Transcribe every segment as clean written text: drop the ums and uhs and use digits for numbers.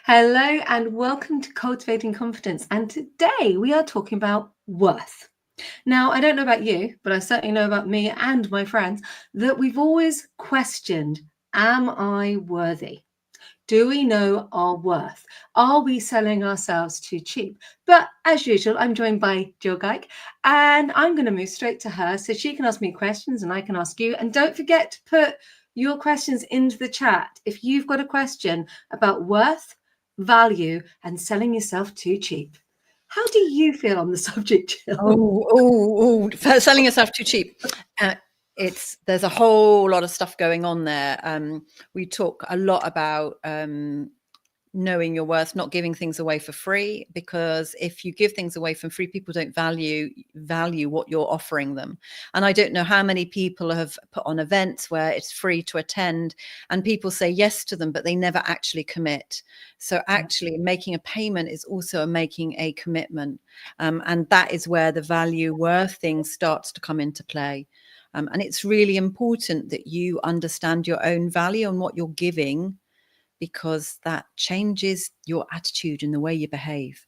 Hello and welcome to Cultivating Confidence. And today we are talking about worth. Now, I don't know about you, but I certainly know about me and my friends that we've always questioned, am I worthy? Do we know our worth? Are we selling ourselves too cheap? But as usual, I'm joined by Gill Gayk, and I'm going to move straight to her so she can ask me questions and I can ask you. And don't forget to put your questions into the chat if you've got a question about worth, value, and selling yourself too cheap. How do you feel on the subject, Gill? Selling yourself too cheap. There's a whole lot of stuff going on there. We talk a lot about knowing your worth, not giving things away for free, because if you give things away for free, people don't value what you're offering them. And I don't know how many people have put on events where it's free to attend and people say yes to them, but they never actually commit. So actually making a payment is also making a commitment. And that is where the value worth thing starts to come into play. And it's really important that you understand your own value and what you're giving, because that changes your attitude and the way you behave.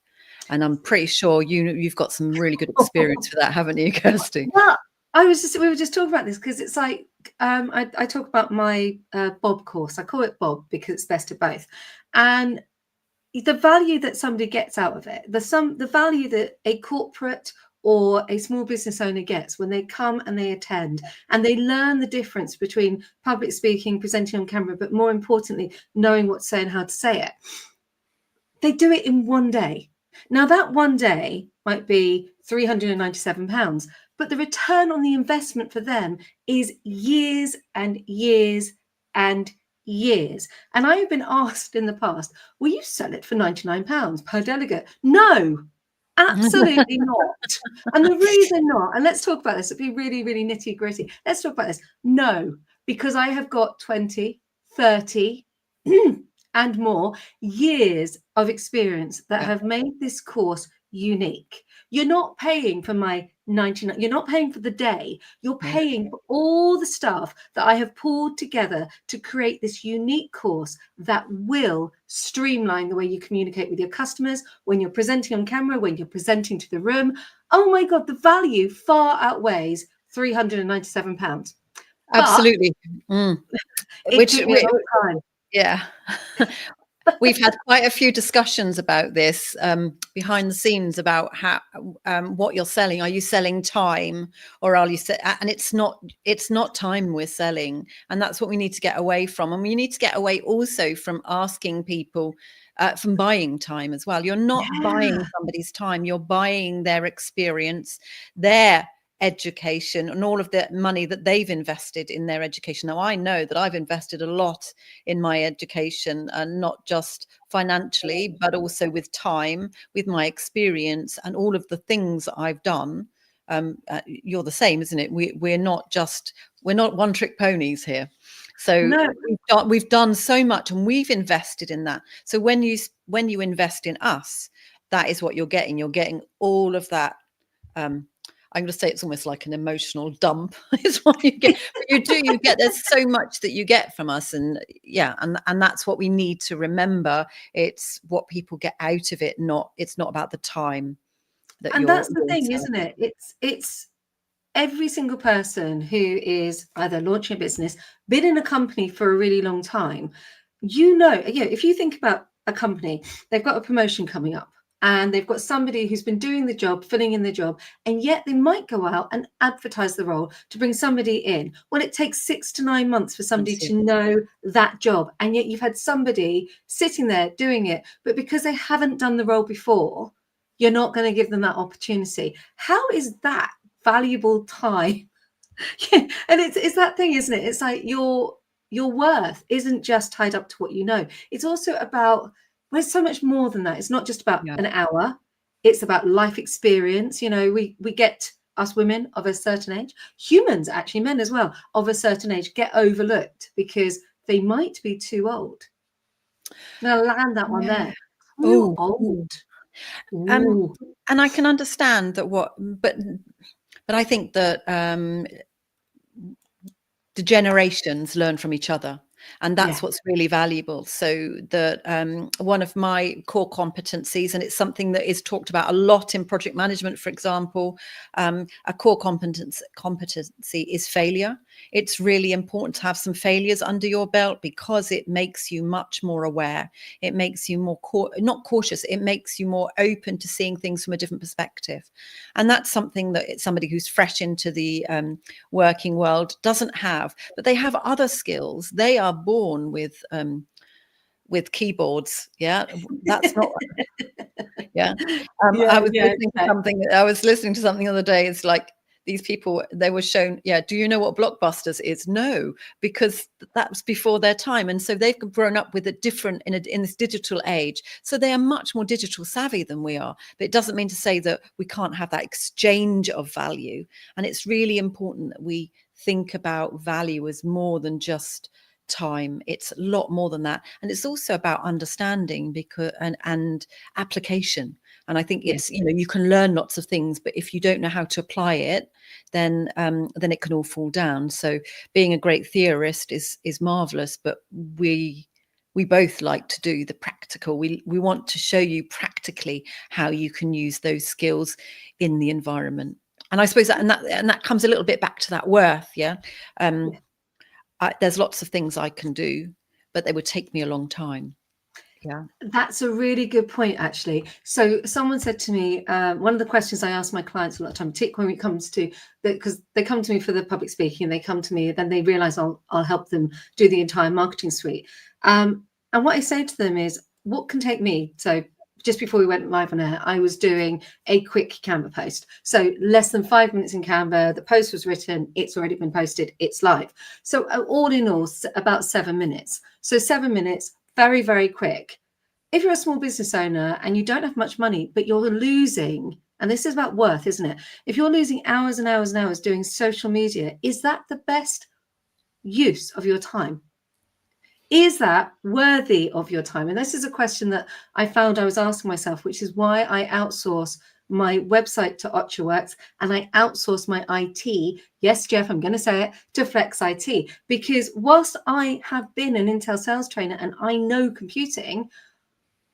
And I'm pretty sure you've got some really good experience for that, haven't you, Kirsty? Well, we were just talking about this because it's like I talk about my Bob course. I call it Bob because it's best of both, and the value that somebody gets out of it, the value that a corporate or a small business owner gets when they come and they attend and they learn the difference between public speaking, presenting on camera, but more importantly, knowing what to say and how to say it. They do it in one day. Now, that one day might be £397, but the return on the investment for them is years and years and years. And I have been asked in the past, will you sell it for £99 per delegate? No, absolutely not. And the reason not, and let's talk about this, it'll be really, really nitty gritty. Let's talk about this. No, because I have got 20, 30, and more years of experience that have made this course unique. You're not paying for my 99, you're not paying for the day, you're paying for all the stuff that I have pulled together to create this unique course that will streamline the way you communicate with your customers when you're presenting on camera, when you're presenting to the room. Oh my God, the value far outweighs £397. Absolutely. It took me a long time. Yeah. We've had quite a few discussions about this behind the scenes about how what you're selling. Are you selling time, or are you and it's not time we're selling, and that's what we need to get away from. And we need to get away also from asking people from buying time as well. You're not buying somebody's time, you're buying their experience, their education, and all of the money that they've invested in their education. Now, I know that I've invested a lot in my education, and not just financially, but also with time, with my experience, and all of the things I've done. You're the same, isn't it? We're not one-trick ponies here. So no. We've done so much, and we've invested in that. So when you invest in us, that is what you're getting. You're getting all of that. I'm going to say it's almost like an emotional dump is what you get. But you get, there's so much that you get from us. And and that's what we need to remember. It's what people get out of it. It's not about the time. And that's the thing, isn't it? It's every single person who is either launching a business, been in a company for a really long time. If you think about a company, they've got a promotion coming up, and they've got somebody who's been doing the job, filling in the job, and yet they might go out and advertise the role to bring somebody in. Well, it takes 6 to 9 months for somebody to know that job, and yet you've had somebody sitting there doing it, but because they haven't done the role before, you're not going to give them that opportunity. How is that valuable time? And it's that thing, isn't it? It's like your worth isn't just tied up to what you know. It's also about, there's so much more than that. It's not just about an hour. It's about life experience. We get, us women of a certain age, humans, actually men as well, of a certain age, get overlooked because they might be too old. I'm going to land that one there. Too old. And I can understand that but I think that the generations learn from each other. And that's what's really valuable. So one of my core competencies, and it's something that is talked about a lot in project management, for example, a core competency is failure. It's really important to have some failures under your belt, because it makes you much more aware. It makes you more not cautious. It makes you more open to seeing things from a different perspective. And that's something that somebody who's fresh into the working world doesn't have, but they have other skills. They are born with keyboards. Yeah, that's not. Yeah, I was listening to something the other day. It's like these people, they were shown, do you know what Blockbusters is? No, because that's before their time. And so they've grown up with a different, in this digital age. So they are much more digital savvy than we are. But it doesn't mean to say that we can't have that exchange of value. And it's really important that we think about value as more than just time. It's a lot more than that. And it's also about understanding and application. And I think it's, you can learn lots of things, but if you don't know how to apply it, then it can all fall down. So being a great theorist is marvelous, but we both like to do the practical. We want to show you practically how you can use those skills in the environment. And I suppose that comes a little bit back to that worth. There's lots of things I can do, but they would take me a long time. Yeah, that's a really good point, actually. So someone said to me, one of the questions I ask my clients a lot of time, particularly when it comes to because they come to me for the public speaking, and they come to me, then they realize I'll help them do the entire marketing suite. And what I say to them is, what can take me? So just before we went live on air, I was doing a quick Canva post. So less than 5 minutes in Canva, the post was written, it's already been posted, it's live. So all in all, about 7 minutes. So 7 minutes, very, very quick. If you're a small business owner and you don't have much money, but you're losing, and this is about worth, isn't it? If you're losing hours and hours and hours doing social media, is that the best use of your time? Is that worthy of your time? And this is a question that I found I was asking myself, which is why I outsource my website to OtchaWorks and I outsource my IT. Yes, Jeff, I'm going to say it, to Flex IT, because whilst I have been an Intel sales trainer and I know computing,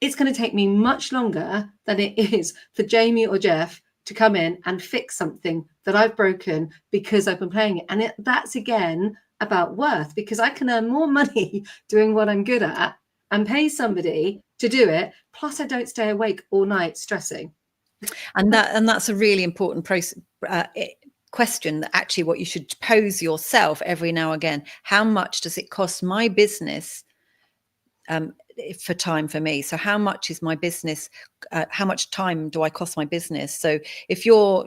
it's going to take me much longer than it is for Jamie or Jeff to come in and fix something that I've broken because I've been playing it. And that's again about worth, because I can earn more money doing what I'm good at and pay somebody to do it. Plus, I don't stay awake all night stressing. And that's a really important question, that actually what you should pose yourself every now and again. How much does it cost my business for time for me? So how much is my business, how much time do I cost my business? So if you're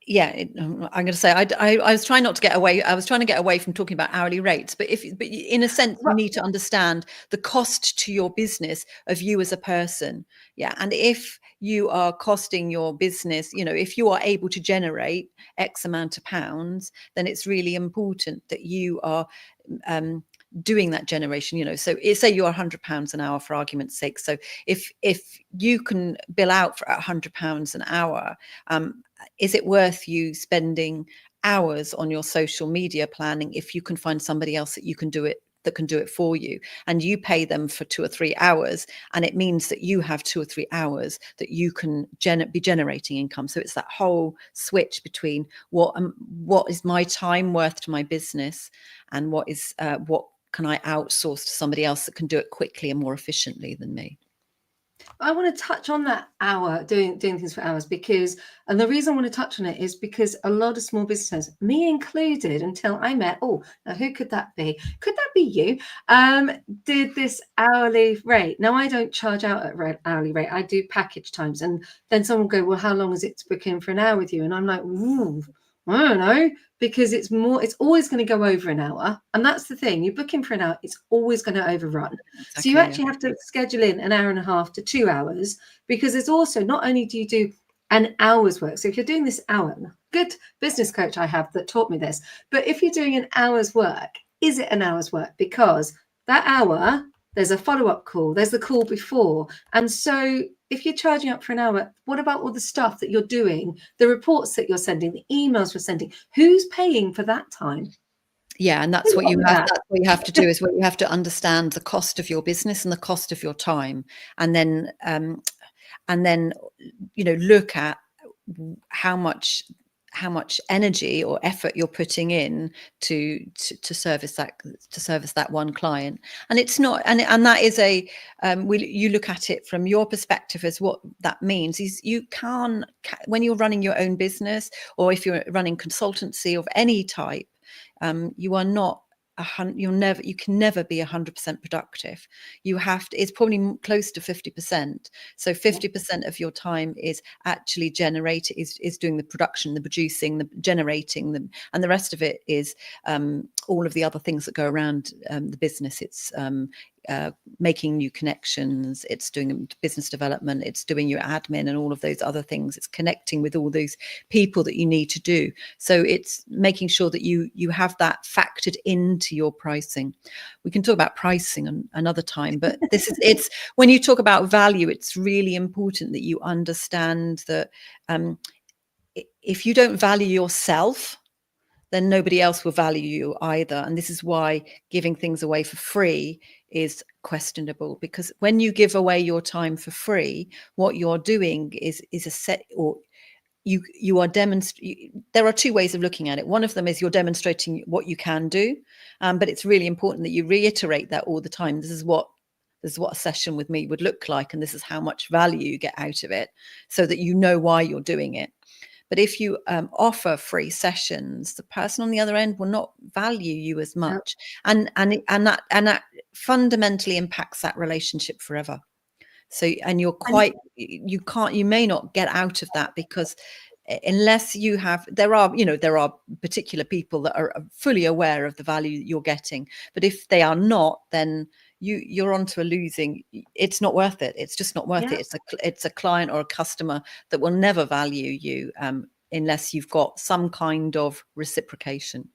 I'm going to say, I was trying not to get away. I was trying to get away from talking about hourly rates, but in a sense, you need to understand the cost to your business of you as a person. Yeah. And if you are costing your business, if you are able to generate X amount of pounds, then it's really important that you are, doing that generation, so say you're £100 an hour, for argument's sake. So if you can bill out for £100 an hour, is it worth you spending hours on your social media planning if you can find somebody else that can do it for you, and you pay them for 2 or 3 hours, and it means that you have 2 or 3 hours that you can be generating income? So it's that whole switch between what is my time worth to my business, and what can I outsource to somebody else that can do it quickly and more efficiently than me. I want to touch on that hour, doing things for hours, and the reason I want to touch on it is because a lot of small businesses, me included, until I met, now who could that be? Could that be you? Did this hourly rate. Now, I don't charge out at hourly rate. I do package times. And then someone will go, well, how long is it to book in for an hour with you? And I'm like, ooh, I don't know, because it's always going to go over an hour. And that's the thing. You book in for an hour, it's always going to overrun. Exactly, so you actually have to schedule in an hour and a half to 2 hours, because it's also, not only do you do an hour's work. So if you're doing this hour, good business coach I have that taught me this, but if you're doing an hour's work, is it an hour's work? Because that hour, there's a follow-up call, there's the call before. And so if you're charging up for an hour, what about all the stuff that you're doing, the reports that you're sending, the emails you're sending? Who's paying for that time? Yeah, and that's what you have. That's what you have to do. Is what you have to understand the cost of your business and the cost of your time, and then look at how much energy or effort you're putting in to service that one client. And it's not, and that is you look at it from your perspective as what that means is you can, when you're running your own business, or if you're running consultancy of any type, you are not you can never be 100% productive. You have to, it's probably close to 50%. So 50% of your time is actually is doing the production, the producing, the generating, and the rest of it is all of the other things that go around the business. It's making new connections, it's doing business development, it's doing your admin and all of those other things. It's connecting with all those people that you need to do. So it's making sure that you have that factored into your pricing. We can talk about pricing another time, but it's when you talk about value, it's really important that you understand that if you don't value yourself, then nobody else will value you either. And this is why giving things away for free is questionable, because when you give away your time for free, what you're doing is a set, or you are demonstrating. There are two ways of looking at it. One of them is you're demonstrating what you can do, but it's really important that you reiterate that all the time. This is what a session with me would look like, and this is how much value you get out of it, so that you know why you're doing it. But if you offer free sessions, the person on the other end will not value you as much, and that fundamentally impacts that relationship forever. So, and you may not get out of that, because unless you have, there are particular people that are fully aware of the value that you're getting, but if they are not, then you're onto a losing. It's not worth it. It's just not worth it. It's a client or a customer that will never value you unless you've got some kind of reciprocation.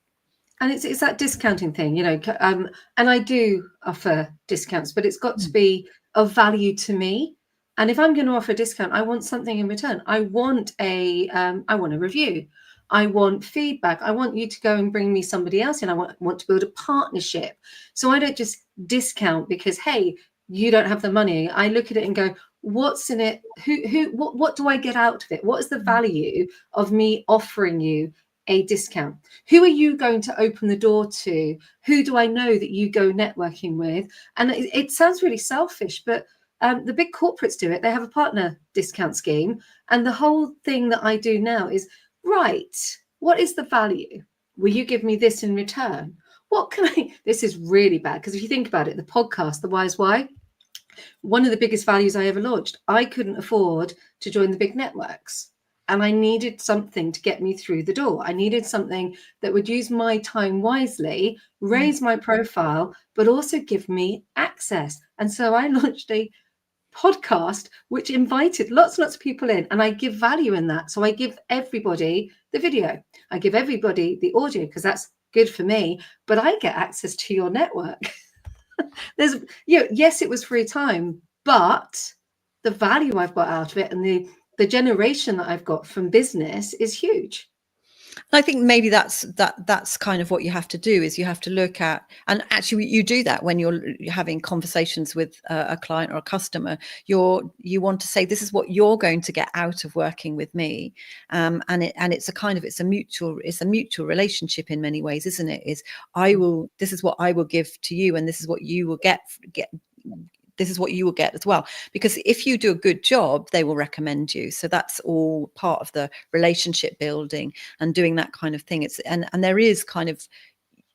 And it's that discounting thing, and I do offer discounts, but it's got to be of value to me. And if I'm going to offer a discount, I want something in return. I want a review. I want feedback. I want you to go and bring me somebody else in. I want to build a partnership. So I don't just discount because, hey, you don't have the money. I look at it and go, what's in it? What do I get out of it? What is the value of me offering you a discount? Who are you going to open the door to? Who do I know that you go networking with? And it sounds really selfish, but the big corporates do it. They have a partner discount scheme. And the whole thing that I do now is, right, what is the value? Will you give me this in return? What can I? This is really bad, because if you think about it, the podcast, The Wise Why, one of the biggest values I ever launched, I couldn't afford to join the big networks. And I needed something to get me through the door. I needed something that would use my time wisely, raise my profile, but also give me access. And so I launched a podcast which invited lots and lots of people in, and I give value in that. So I give everybody the video, I give everybody the audio, because that's good for me, but I get access to your network. There's, yes, it was free time, but the value I've got out of it and the generation that I've got from business is huge. I think maybe that's kind of what you have to do, is you have to look at, and actually you do that when you're having conversations with a client or a customer. You want to say, this is what you're going to get out of working with me, and it's a mutual relationship in many ways, isn't it? This is what I will give to you, and this is what you will get. This is what you will get as well, because if you do a good job, they will recommend you. So that's all part of the relationship building and doing that kind of thing. And there is kind of,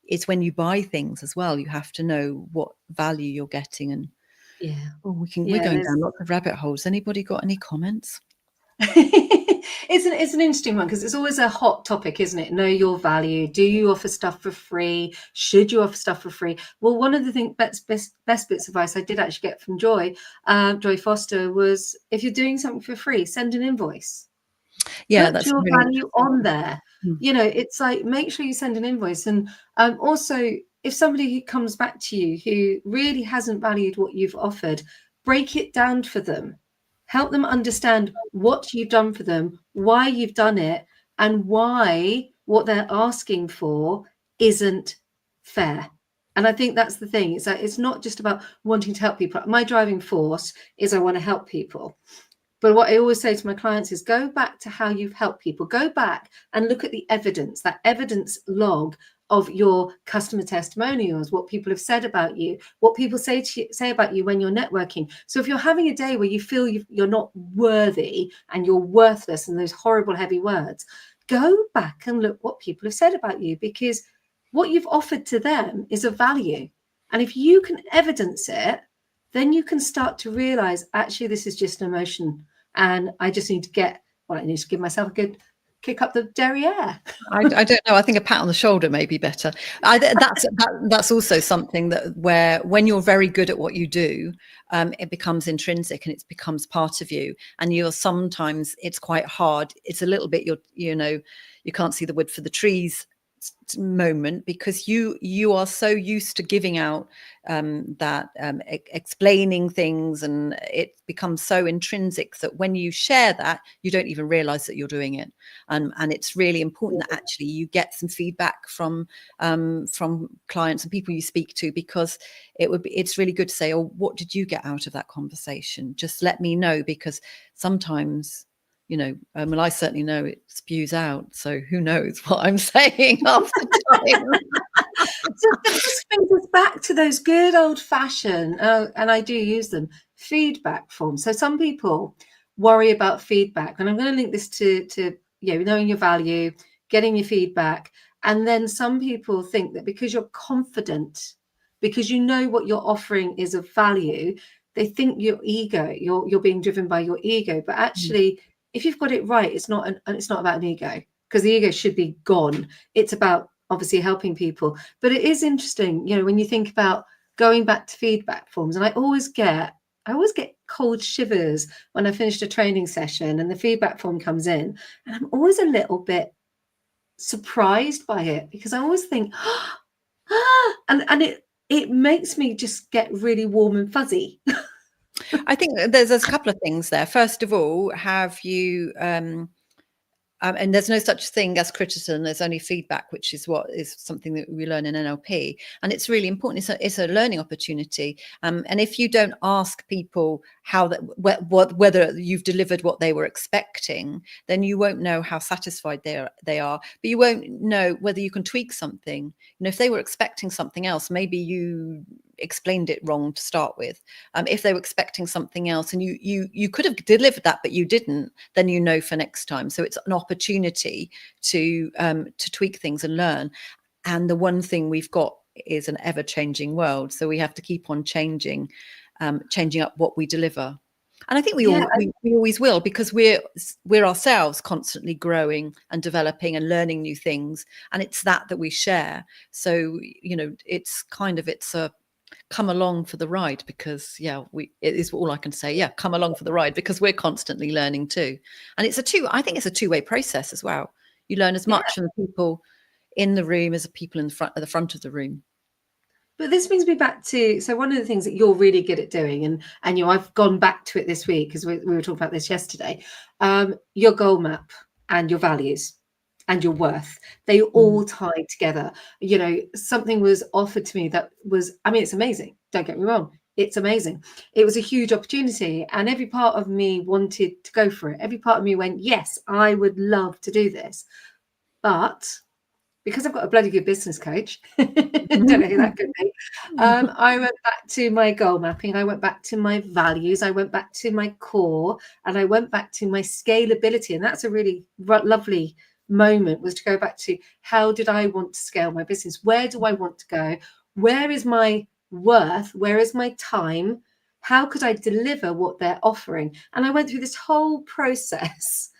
it's when you buy things as well, you have to know what value you're getting. And we're going down lots of rabbit holes. Anybody got any comments? It's an interesting one, because it's always a hot topic, isn't it? Know your value. Do you offer stuff for free? Should you offer stuff for free? Well, one of the best bits of advice I did actually get from Joy Foster was, if you're doing something for free, send an invoice. Yeah, put that's your really value on there. It's like, make sure you send an invoice. And also, if somebody comes back to you who really hasn't valued what you've offered, break it down for them. Help them understand what you've done for them, why you've done it, and why what they're asking for isn't fair. And I think that's the thing. It's like, it's not just about wanting to help people. My driving force is I want to help people. But what I always say to my clients is go back to how you've helped people. Go back and look at the evidence, that evidence log of your customer testimonials, what people have said about you, what people say about you when you're networking. So if you're having a day where you feel you're not worthy and you're worthless and those horrible heavy words, go back and look what people have said about you, because what you've offered to them is of value. And if you can evidence it, then you can start to realize, actually, this is just an emotion. And I just need to I need to give myself a good kick up the derriere. I don't know. I think a pat on the shoulder may be better. That's also something that where when you're very good at what you do, it becomes intrinsic and it becomes part of you. And sometimes it's quite hard. It's a little bit you can't see the wood for the trees moment, because you are so used to giving out explaining things, and it becomes so intrinsic that when you share that, you don't even realize that you're doing it. And it's really important that actually you get some feedback from clients and people you speak to, because it's really good to say, oh, what did you get out of that conversation? Just let me know, because sometimes well, I certainly know it spews out. So who knows what I'm saying half the time. So this brings us back to those good old fashioned, and I do use them, feedback forms. So some people worry about feedback, and I'm going to link this to knowing your value, getting your feedback. And then some people think that because you're confident, because you know what you're offering is of value, they think your ego, you're being driven by your ego. But actually, if you've got it right, it's not about an ego, because the ego should be gone. It's about obviously helping people. But it is interesting, when you think about going back to feedback forms, and I always get cold shivers when I finished a training session and the feedback form comes in, and I'm always a little bit surprised by it, because I always think, and it makes me just get really warm and fuzzy. I think there's a couple of things there. First of all, have you and there's no such thing as criticism. There's only feedback, which is something that we learn in NLP, and it's really important. It's a learning opportunity. And if you don't ask people whether you've delivered what they were expecting, then you won't know how satisfied they are. But you won't know whether you can tweak something. If they were expecting something else, maybe you explained it wrong to start with. If they were expecting something else and you could have delivered that but you didn't, then for next time. So it's an opportunity to tweak things and learn. And the one thing we've got is an ever-changing world, so we have to keep on changing up what we deliver. And I think we always will, because we're ourselves constantly growing and developing and learning new things, and it's that we share. So it's a come along for the ride, because it is all I can say. Come along for the ride, because we're constantly learning too. And I think it's a two-way process as well. You learn as much from the people in the room as the people at the front of the room. But this brings me back to, so one of the things that you're really good at doing, and I've gone back to it this week, because we were talking about this yesterday, your goal map and your values and your worth, they all tie together. Something was offered to me that was, it's amazing. Don't get me wrong. It's amazing. It was a huge opportunity, and every part of me wanted to go for it. Every part of me went, yes, I would love to do this. But because I've got a bloody good business coach, don't know who that could be, I went back to my goal mapping. I went back to my values. I went back to my core, and I went back to my scalability. And that's a really lovely moment, was to go back to, how did I want to scale my business? Where do I want to go? Where is my worth? Where is my time? How could I deliver what they're offering? And I went through this whole process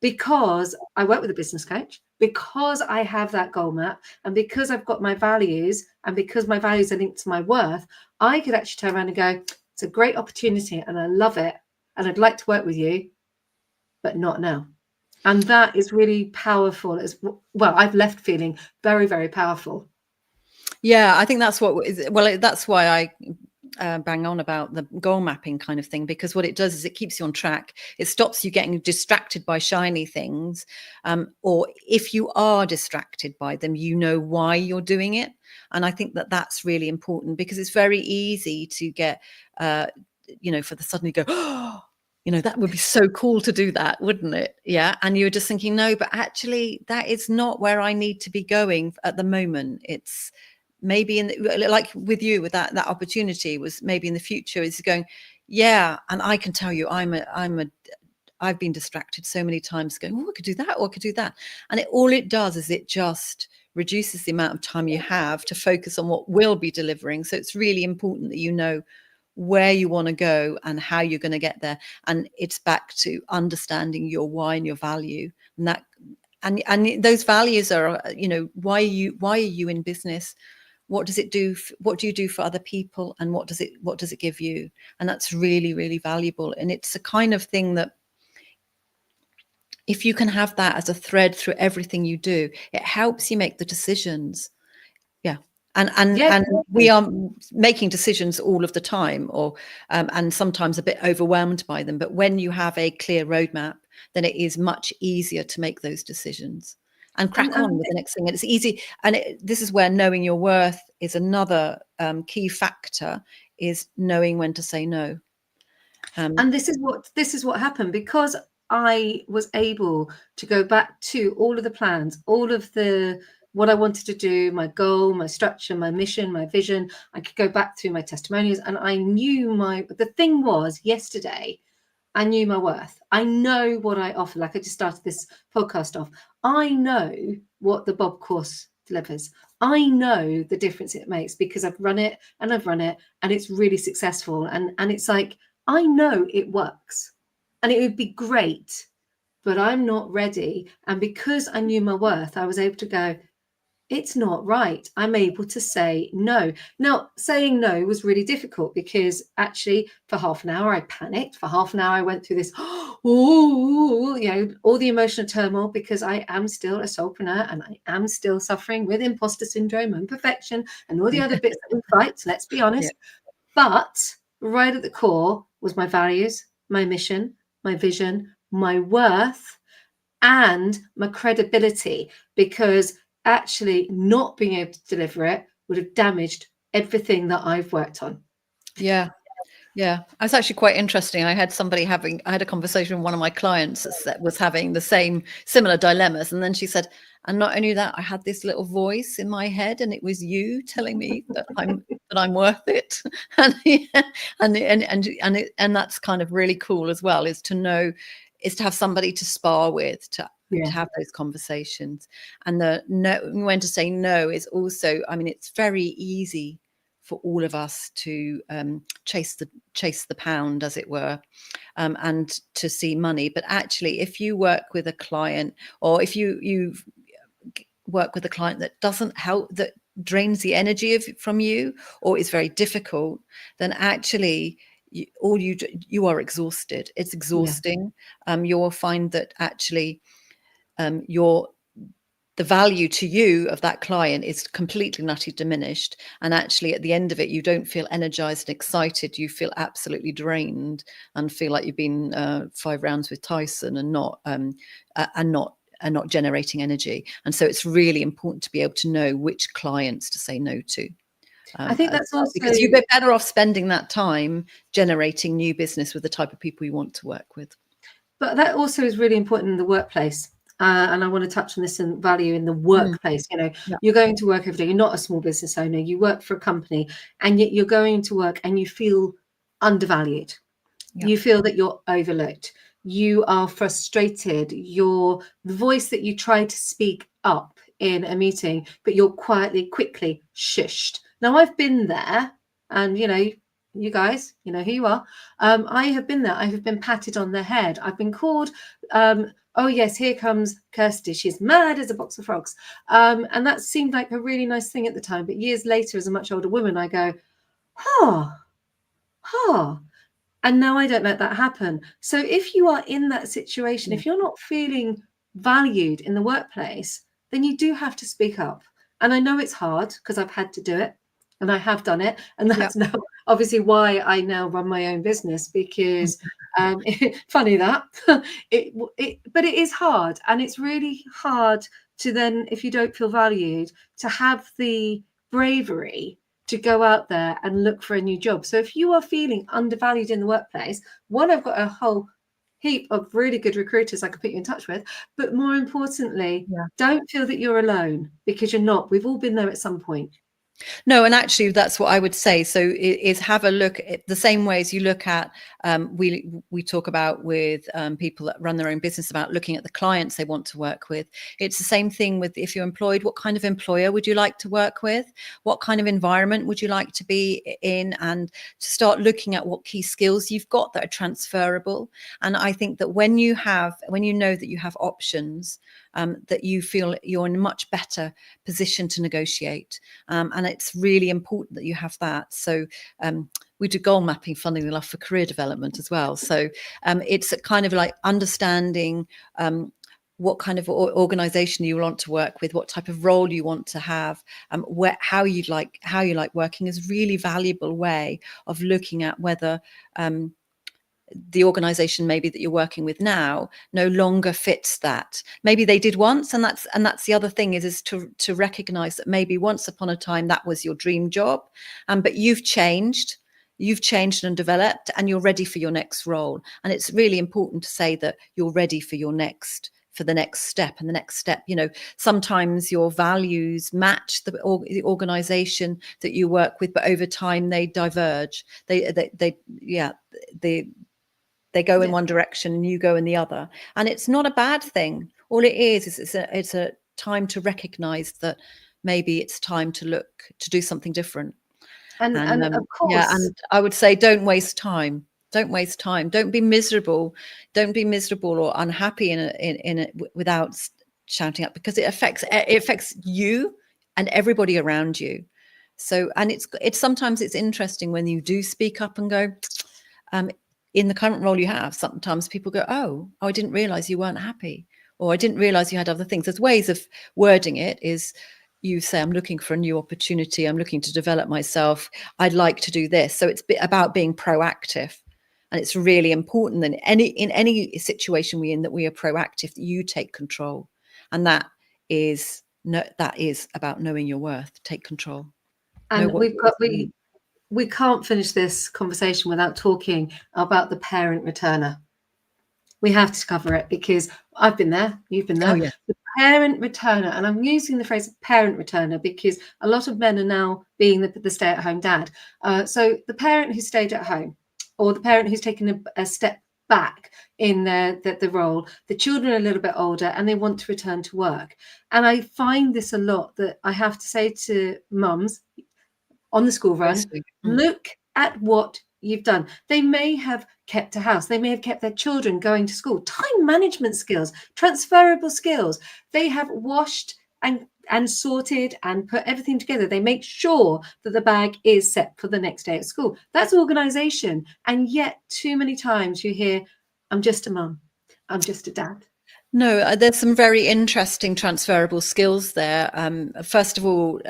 because I work with a business coach, because I have that goal map, and because I've got my values, and because my values are linked to my worth. I could actually turn around and go, it's a great opportunity and I love it, and I'd like to work with you, but not now. And that is really powerful as well. I've left feeling very, very powerful. Yeah, I think that's that's why bang on about the goal mapping kind of thing, because what it does is it keeps you on track. It stops you getting distracted by shiny things, or if you are distracted by them, you know why you're doing it. And I think that that's really important, because it's very easy to get, for the suddenly go, oh, that would be so cool to do that, wouldn't it? Yeah. And you're just thinking, no, but actually that is not where I need to be going at the moment. It's maybe like with you, with that opportunity was maybe in the future is going, yeah. And I can tell you, I've been distracted so many times going, oh, I could do that, or I could do that. And all it does is it just reduces the amount of time you have to focus on what will be delivering. So it's really important that you know where you want to go and how you're going to get there. And it's back to understanding your why and your value. And that, and those values are, why are you in business? What does it do? What do you do for other people? And what does it give you? And that's really, really valuable. And it's a kind of thing that if you can have that as a thread through everything you do, it helps you make the decisions. Yeah. And we are making decisions all of the time, or and sometimes a bit overwhelmed by them. But when you have a clear roadmap, then it is much easier to make those decisions and crack on with the next thing. And it's easy. And this is where knowing your worth is another key factor, is knowing when to say no. And this is what happened, because I was able to go back to all of the plans, all of what I wanted to do, my goal, my structure, my mission, my vision. I could go back through my testimonials, and I knew the thing was, yesterday, I knew my worth. I know what I offer. Like I just started this podcast off. I know what the Bob course delivers. I know the difference it makes, because I've run it and it's really successful. And it's like, I know it works and it would be great, but I'm not ready. And because I knew my worth, I was able to go, it's not right. I'm able to say no. Now, saying no was really difficult, because actually for half an hour I panicked. For half an hour I went through this, all the emotional turmoil, because I am still a solopreneur and I am still suffering with imposter syndrome and perfection and all the other bits that we fight, let's be honest. Yeah. But right at the core was my values, my mission, my vision, my worth, and my credibility, because actually not being able to deliver it would have damaged everything that I've worked on. Yeah. Yeah, it's actually quite interesting. I had a conversation with one of my clients that was having the similar dilemmas. And then she said, and not only that, I had this little voice in my head, and it was you telling me that I'm worth it. And that's kind of really cool as well, is to have somebody to spar with, to have those conversations. And when to say no is also, it's very easy for all of us to chase the pound, as it were, and to see money. But actually, if you work with a client, or if you work with a client that doesn't help, that drains the energy from you, or is very difficult, then actually you are exhausted. It's exhausting. Yeah. You'll find that actually the value to you of that client is completely and utterly diminished. And actually, at the end of it, you don't feel energized and excited. You feel absolutely drained and feel like you've been 5 rounds with Tyson and not generating energy. And so it's really important to be able to know which clients to say no to. I think that's also because you'd be better off spending that time generating new business with the type of people you want to work with. But that also is really important in the workplace. And I want to touch on this in value in the workplace. You're going to work every day. You're not a small business owner. You work for a company, and yet you're going to work and you feel undervalued. Yeah. You feel that you're overlooked. You are frustrated. You're the voice that you try to speak up in a meeting, but you're quickly shushed. Now, I've been there, and you guys, you know who you are. I have been there. I have been patted on the head. I've been called, oh yes, here comes Kirsty. She's mad as a box of frogs. And that seemed like a really nice thing at the time. But years later, as a much older woman, I go, and now I don't let that happen. So if you are in that situation, if you're not feeling valued in the workplace, then you do have to speak up. And I know it's hard, because I've had to do it. and I have done it, and Yeah. that's now obviously why I now run my own business, because funny that but it is hard, and it's really hard to then, if you don't feel valued, to have the bravery to go out there and look for a new job. So if you are feeling undervalued in the workplace, one, I've got a whole heap of really good recruiters I can put you in touch with, but more importantly, Yeah. don't feel that you're alone, because you're not. We've all been there at some point. No, and actually that's what I would say. So is have a look at the same ways you look at, we talk about with people that run their own business about looking at the clients they want to work with. It's the same thing with if you're employed, what kind of employer would you like to work with? What kind of environment would you like to be in? And to start looking at what key skills you've got that are transferable. And I think that when you know that you have options, that you feel you're in a much better position to negotiate. And it's really important that you have that. So we do goal mapping, funnily enough, for career development as well. So it's a kind of like understanding what kind of organization you want to work with, what type of role you want to have, how you like working is a really valuable way of looking at whether the organization maybe that you're working with now no longer fits that. Maybe they did once, and that's the other thing is to recognize that maybe once upon a time that was your dream job, but you've changed and developed, and you're ready for your next role. And it's really important to say that you're ready for the next step. And the next step, sometimes your values match the organization that you work with, but over time they diverge. They go in one direction and you go in the other, and it's not a bad thing. All it is it's a time to recognize that maybe it's time to look to do something different. And of course, and I would say don't waste time. Don't be miserable or unhappy in it without shouting up, because it affects you and everybody around you. So, and it's sometimes it's interesting when you do speak up and go, in the current role you have, sometimes people go, oh, I didn't realize you weren't happy, or I didn't realize you had other things. There's ways of wording it. Is you say, I'm looking for a new opportunity, I'm looking to develop myself, I'd like to do this. So it's about being proactive. And it's really important that in any situation we're in, that we are proactive, that you take control. And that is about knowing your worth. Take control. And we can't finish this conversation without talking about the parent returner. We have to cover it, because I've been there, you've been there. Oh, yeah. The parent returner, and I'm using the phrase parent returner because a lot of men are now being the stay-at-home dad. So the parent who stayed at home, or the parent who's taken a step back in the role, the children are a little bit older and they want to return to work. And I find this a lot, that I have to say to mums on the school run, look at what you've done. They may have kept a house, they may have kept their children going to school, time management skills, transferable skills. They have washed and sorted and put everything together. They make sure that the bag is set for the next day at school. That's organization. And yet too many times you hear, I'm just a mum, I'm just a dad. No, there's some very interesting transferable skills there. First of all,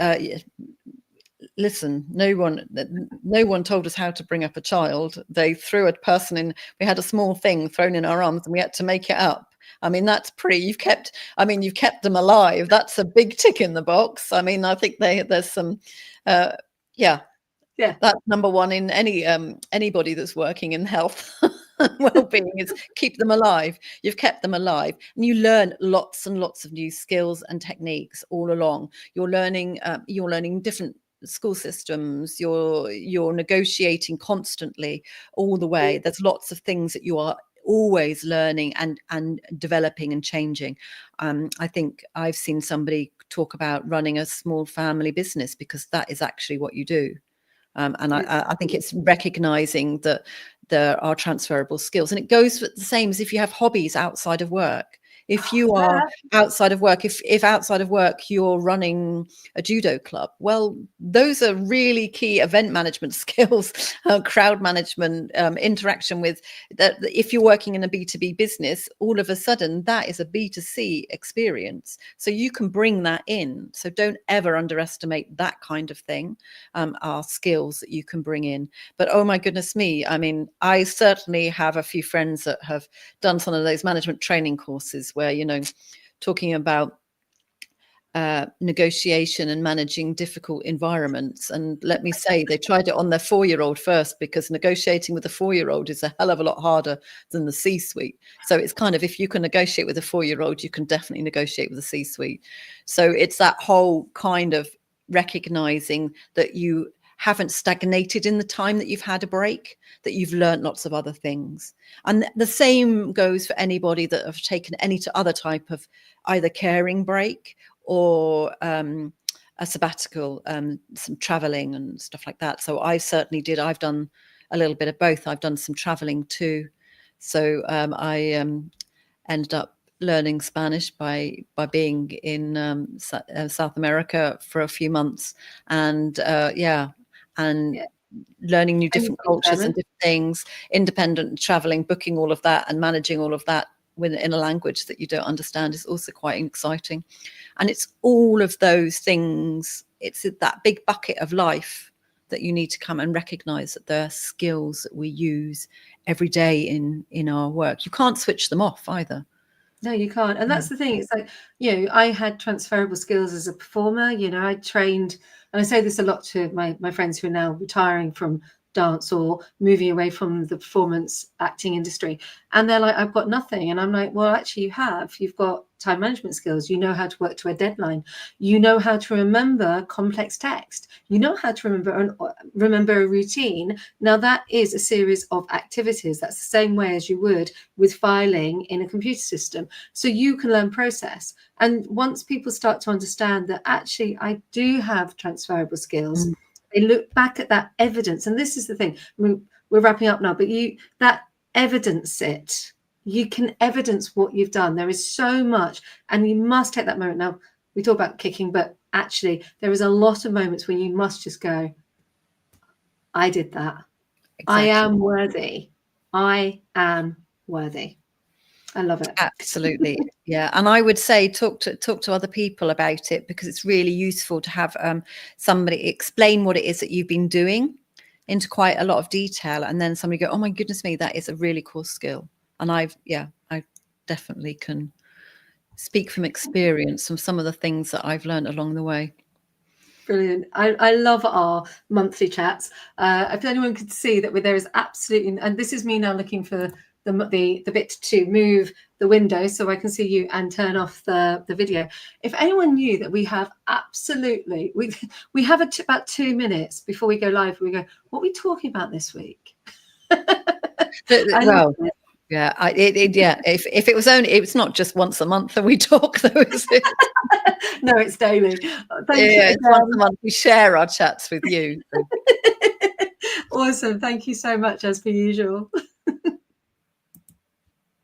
listen, no one told us how to bring up a child. They threw a person in. We had a small thing thrown in our arms and we had to make it up. I mean, that's you've kept them alive. That's a big tick in the box. I mean, I think there's some, yeah, that's number one in anybody that's working in health well-being, is keep them alive. You've kept them alive, and you learn lots and lots of new skills and techniques all along. You're learning different school systems. You're negotiating constantly all the way. There's lots of things that you are always learning and developing and changing. I think I've seen somebody talk about running a small family business because that is actually what you do. And I think it's recognizing that there are transferable skills, and it goes for the same as if you have hobbies outside of work. If you are outside of work, if outside of work you're running a judo club, well, those are really key event management skills, crowd management, interaction with that. If you're working in a B2B business, all of a sudden that is a B2C experience. So you can bring that in. So don't ever underestimate that kind of thing, are skills that you can bring in. But oh my goodness me, I mean, I certainly have a few friends that have done some of those management training courses where, you know, talking about negotiation and managing difficult environments. And let me say, they tried it on their 4-year-old first, because negotiating with a 4-year-old is a hell of a lot harder than the C-suite. So it's kind of, if you can negotiate with a 4-year-old, you can definitely negotiate with a C-suite. So it's that whole kind of recognizing that you haven't stagnated in the time that you've had a break, that you've learned lots of other things. And the same goes for anybody that have taken any other type of either caring break or a sabbatical, some traveling and stuff like that. So I certainly did. I've done a little bit of both. I've done some traveling too. So I ended up learning Spanish by being in South America for a few months, and learning new different cultures and different things, independent traveling, booking all of that and managing all of that in a language that you don't understand is also quite exciting. And it's all of those things. It's that big bucket of life that you need to come and recognize that there are skills that we use every day in our work. You can't switch them off either. No, you can't. And that's the thing. It's like, you know, I had transferable skills as a performer. You know, I trained, and I say this a lot to my friends who are now retiring from dance or moving away from the performance acting industry. And they're like, I've got nothing. And I'm like, well, actually you have. You've got time management skills. You know how to work to a deadline. You know how to remember complex text. You know how to remember a routine. Now that is a series of activities. That's the same way as you would with filing in a computer system. So you can learn process. And once people start to understand that actually I do have transferable skills, they look back at that evidence. And this is the thing. I mean, we're wrapping up now, but that evidence it. You can evidence what you've done. There is so much, and you must take that moment. Now, we talk about kicking, but actually there is a lot of moments when you must just go, I did that. Exactly. I am worthy. I am worthy. I love it. Absolutely. Yeah. And I would say talk to other people about it, because it's really useful to have somebody explain what it is that you've been doing into quite a lot of detail, and then somebody go, oh my goodness me, that is a really cool skill. And I definitely can speak from experience from some of the things that I've learned along the way. Brilliant. I love our monthly chats. If anyone could see that there is absolutely, and this is me now looking for the bit to move the window so I can see you and turn off the video. If anyone knew that we have absolutely, we have about 2 minutes before we go live, we go, what are we talking about this week? Well, yeah, if it was only, it's not just once a month that we talk though, is it? No, it's daily. Thank you. It's once a month we share our chats with you. Awesome. Thank you so much, as per usual.